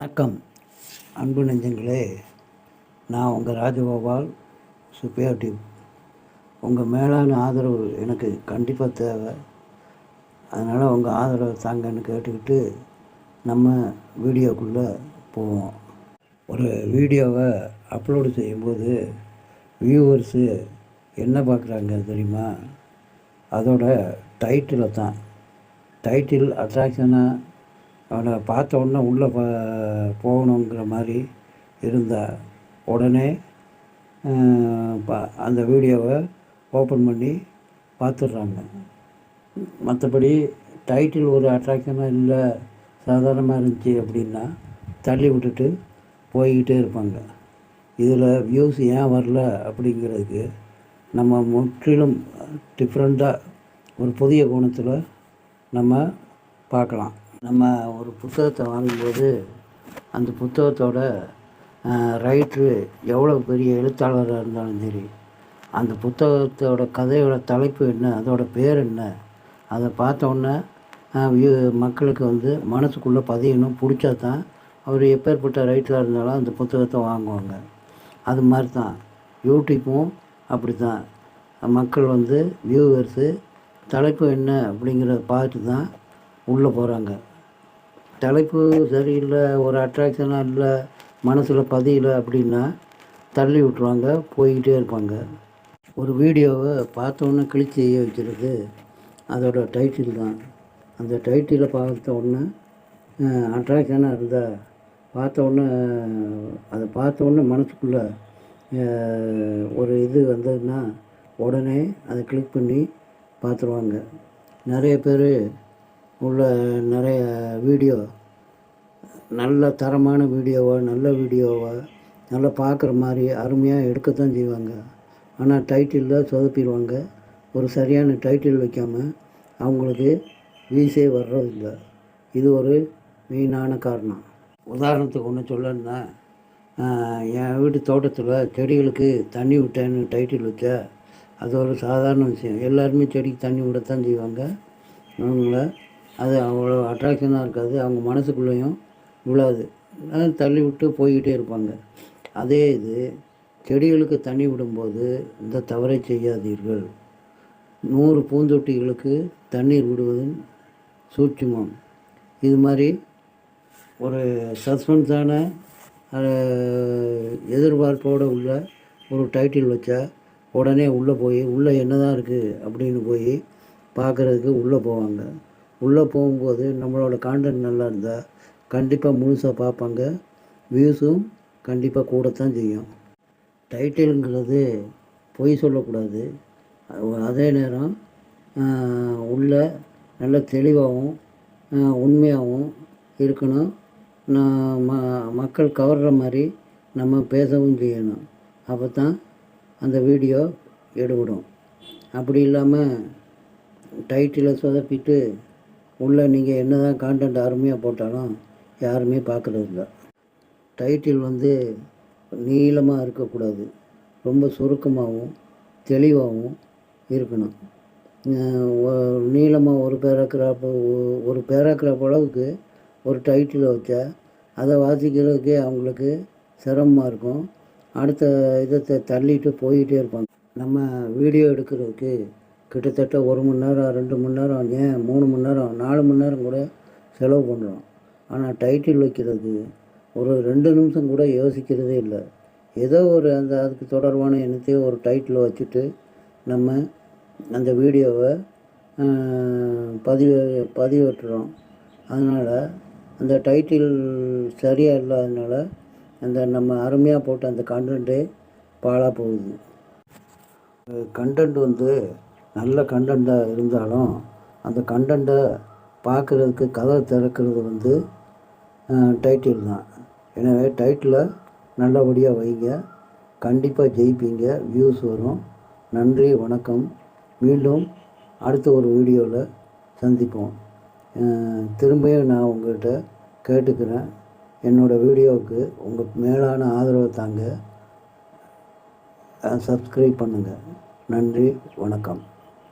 வணக்கம் அன்பு நெஞ்சங்களே, நான் உங்கள் ராஜகோபால் சுப்பையா டியூப். உங்கள் மேலான ஆதரவு எனக்கு கண்டிப்பாக தேவை. அதனால் உங்கள் ஆதரவை தாங்கன்னு கேட்டுக்கிட்டு நம்ம வீடியோக்குள்ளே போவோம். ஒரு வீடியோவை அப்லோடு செய்யும்போது வியூவர்ஸு என்ன பார்க்குறாங்க தெரியுமா? அதோட டைட்டிலை தான். டைட்டில் அட்ராக்ஷனாக அவனை பார்த்த உடனே உள்ளே போகணுங்கிற மாதிரி இருந்தால் உடனே அந்த வீடியோவை ஓப்பன் பண்ணி பார்த்துட்றாங்க. மற்றபடி டைட்டில் ஒரு அட்ராக்ஷனாக இல்லை, சாதாரணமாக இருந்துச்சு அப்படின்னா தள்ளி விட்டுட்டு போய்கிட்டே இருப்பாங்க. இதில் வியூஸ் ஏன் வரல அப்படிங்கிறதுக்கு நம்ம முற்றிலும் டிஃப்ரெண்ட்டாக ஒரு புதிய கோணத்தில் நம்ம பார்க்கலாம். நம்ம ஒரு புத்தகத்தை வாங்கும்போது அந்த புத்தகத்தோட ரைட்ரு எவ்வளோ பெரிய எழுத்தாளராக இருந்தாலும் சரி, அந்த புத்தகத்தோட கதையோட தலைப்பு என்ன, அதோட பேர் என்ன, அதை பார்த்தோன்னே மக்களுக்கு மனசுக்குள்ளே பதியணும். பிடிச்சா தான் அவர் எப்பேற்பட்ட ரைட்டராக இருந்தாலும் அந்த புத்தகத்தை வாங்குவாங்க. அது மாதிரி தான் யூடியூப்பும் அப்படி தான். மக்கள் வியூவர்ஸு தலைப்பு என்ன அப்படிங்கிறத பார்த்து தான் உள்ளே போகிறாங்க. தலைப்பு சரியில்லை, ஒரு அட்ராக்ஷனாக இல்லை, மனசில் பதியலை அப்படின்னா தள்ளி விட்ருவாங்க, போய்கிட்டே இருப்பாங்க. ஒரு வீடியோவை பார்த்தோன்னே கிளிக் செய்ய வைக்கிறது அதோட டைட்டில் தான். அந்த டைட்டிலை பார்த்த உடனே அட்ராக்ஷனாக இருந்தால் அதை பார்த்த உடனே மனசுக்குள்ளே ஒரு இது வந்ததுன்னா உடனே அதை கிளிக் பண்ணி பார்த்துருவாங்க. நிறைய பேர் நிறைய வீடியோ நல்ல தரமான நல்ல வீடியோவை நல்லா பார்க்குற மாதிரி அருமையாக எடுக்கத்தான் செய்வாங்க. ஆனால் டைட்டிலில் சொதப்பிடுவாங்க. ஒரு சரியான டைட்டில் வைக்காமல் அவங்களுக்கு வீஸே வர்றதில்லை. இது ஒரு மெயினான காரணம். உதாரணத்துக்கு ஒன்று சொல்லணுன்னா, என் வீட்டு தோட்டத்தில் செடிகளுக்கு தண்ணி விட்டேன்னு டைட்டில் வச்சா அது ஒரு சாதாரண விஷயம். எல்லாருமே செடிக்கு தண்ணி விடத்தான் செய்வாங்க. அவங்கள அது அவ்வளோ அட்ராக்ஷனாக இருக்காது, அவங்க மனசுக்குள்ளேயும் விழாது. தள்ளி விட்டு போய்கிட்டே இருப்பாங்க. அதே இது செடிகளுக்கு தண்ணி விடும்போது இந்த தவறை செய்யாதீர்கள். 100 பூந்தொட்டிகளுக்கு தண்ணீர் விடுவதன் சூட்சுமம். இது மாதிரி ஒரு சஸ்பென்ஸான எதிர்பார்ப்போடு உள்ள ஒரு டைட்டில் வச்சா உடனே உள்ளே என்ன தான் இருக்குது அப்படின்னு போய் பார்க்குறதுக்கு உள்ளே போவாங்க. உள்ளே போகும்போது நம்மளோட கான்டென்ட் நல்லா இருந்தால் கண்டிப்பாக முழுசாக பார்ப்பாங்க. வியூஸும் கண்டிப்பாக கூடத்தான் செய்யும். டைட்டிலுங்கிறது பொய் சொல்லக்கூடாது. அதே நேரம் உள்ள நல்ல தெளிவாகவும் உண்மையாகவும் இருக்கணும். மக்கள் கவர்ற மாதிரி நம்ம பேசவும் செய்யணும். அப்போ தான் அந்த வீடியோ எடுபடும். அப்படி இல்லாமல் டைட்டிலை சொதப்பிட்டு உள்ளே நீங்கள் என்ன தான் கான்டென்ட் அருமையாக போட்டாலும் யாருமே பார்க்குறதில்ல. டைட்டில் நீளமாக இருக்கக்கூடாது, ரொம்ப சுருக்கமாகவும் தெளிவாகவும் இருக்கணும். நீளமாக ஒரு பேராகிராஃப் அளவுக்கு ஒரு டைட்டிலை வச்சா அதை வாசிக்கிறதுக்கே அவங்களுக்கு சிரமமாக இருக்கும். அடுத்த இதை தள்ளிட்டு போய்கிட்டே இருப்பாங்க. நம்ம வீடியோ எடுக்கிறதுக்கு கிட்டத்தட்ட 1 மணி நேரம், 2 மணி நேரம், ஏன் 3 மணி நேரம், 4 மணி நேரம் கூட செலவு பண்ணுறோம். ஆனால் டைட்டில் வைக்கிறதுக்கு ஒரு 2 நிமிஷம் கூட யோசிக்கிறதே இல்லை. ஏதோ அதுக்கு தொடர்பான என்னத்தையோ ஒரு டைட்டில் வச்சுட்டு நம்ம அந்த வீடியோவை பதிவேற்றுறோம். அதனால் அந்த டைட்டில் சரியாக இல்லாததுனால நம்ம அருமையாக போட்ட அந்த கண்டென்ட்டே பாழாக போகுது. கண்டென்ட் நல்ல கண்டென்ட்டாக இருந்தாலும் அந்த கண்டென்ட்டை பார்க்குறதுக்கு கதை திறக்கிறது டைட்டில் தான். எனவே டைட்டிலை நல்லபடியாக வைங்க, கண்டிப்பாக ஜெயிப்பீங்க, வியூஸ் வரும். நன்றி, வணக்கம். மீண்டும் அடுத்த ஒரு வீடியோவில் சந்திப்போம். திரும்பியும் நான் உங்கள்கிட்ட கேட்டுக்கிறேன், என்னோடய வீடியோவுக்கு உங்கள் மேலான ஆதரவை தாங்க. சப்ஸ்கிரைப் பண்ணுங்கள். நன்றி, வணக்கம்.